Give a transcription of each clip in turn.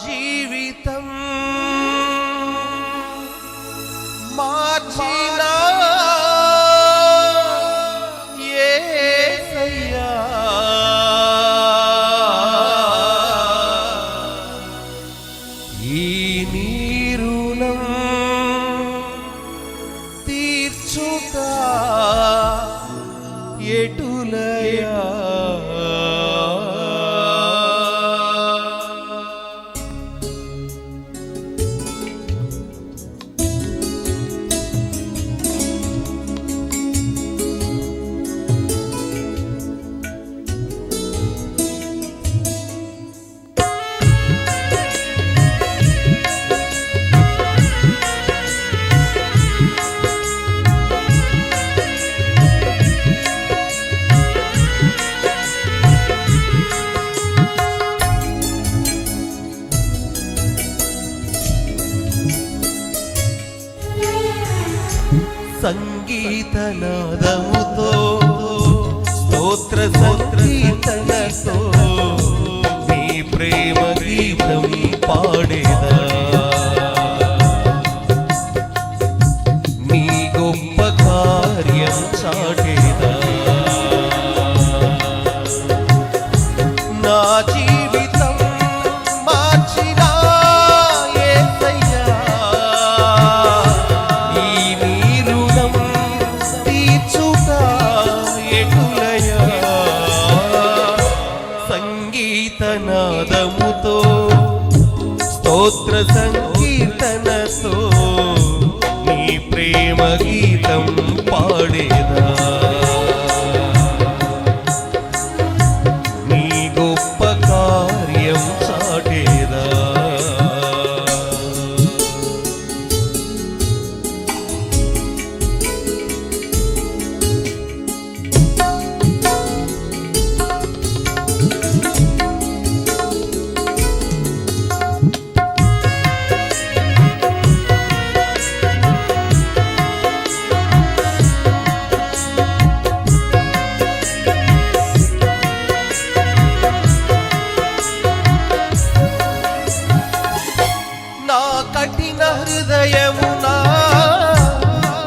జీవితం మార్చిన యేసయ్యా ఈ నీ రుణం తీర్చుట ఎటులయా సంగీతనాదముతో స్తోత్ర సంకీర్తనతో నీ ప్రేమ గీతం పాడేదా నీ గొప్ప కార్యం చాటేదా నా జీవితం మార్చిన సంగీతనాదముతో స్తోత్ర సంకీర్తనతో నీ ప్రేమ గీతం పాడేదా నీ గొప్ప కార్యం చాటేదా కఠిన హృదయమునా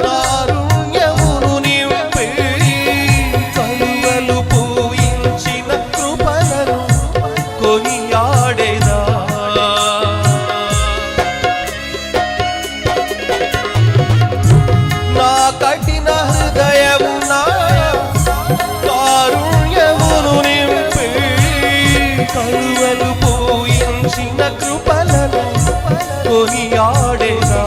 కారుణ్యమును నింపి కలువలు పూయించిన కృపలను కొనియాడేదా నా కఠిన హృదయమునా కారుణ్యమును నింపి కలువలు పూయించిన కృపలను కొనియాడేదా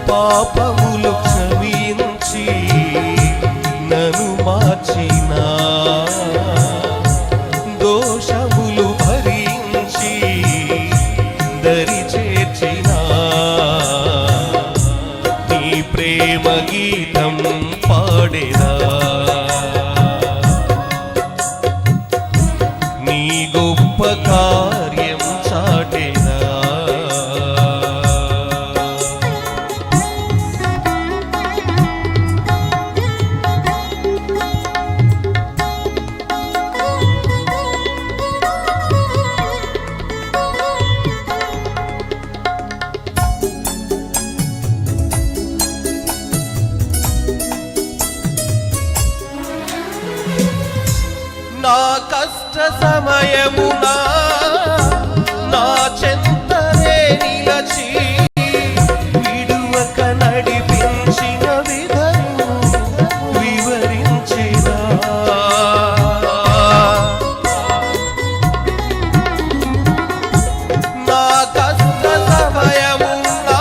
పాపములు క్షమించి నన్ను మార్చిన దోషములు భరించి దరి చేర్చిన నీ ప్రేమ గీతం పాడేదా నీ గొప్ప కార్యం చాటేదా నా కష్ట సమయమునా నా చెంతనే నిలచి విడువక నడిపించిన విధము వివరించినా నా కష్ట సమయమునా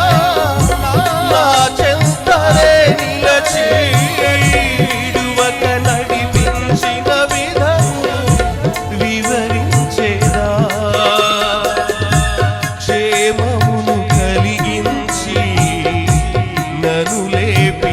నా చెంతనే నిలచి విడువక నడిపించిన వివరించేదా క్షేమమును కలిగించి నన్ను లేపి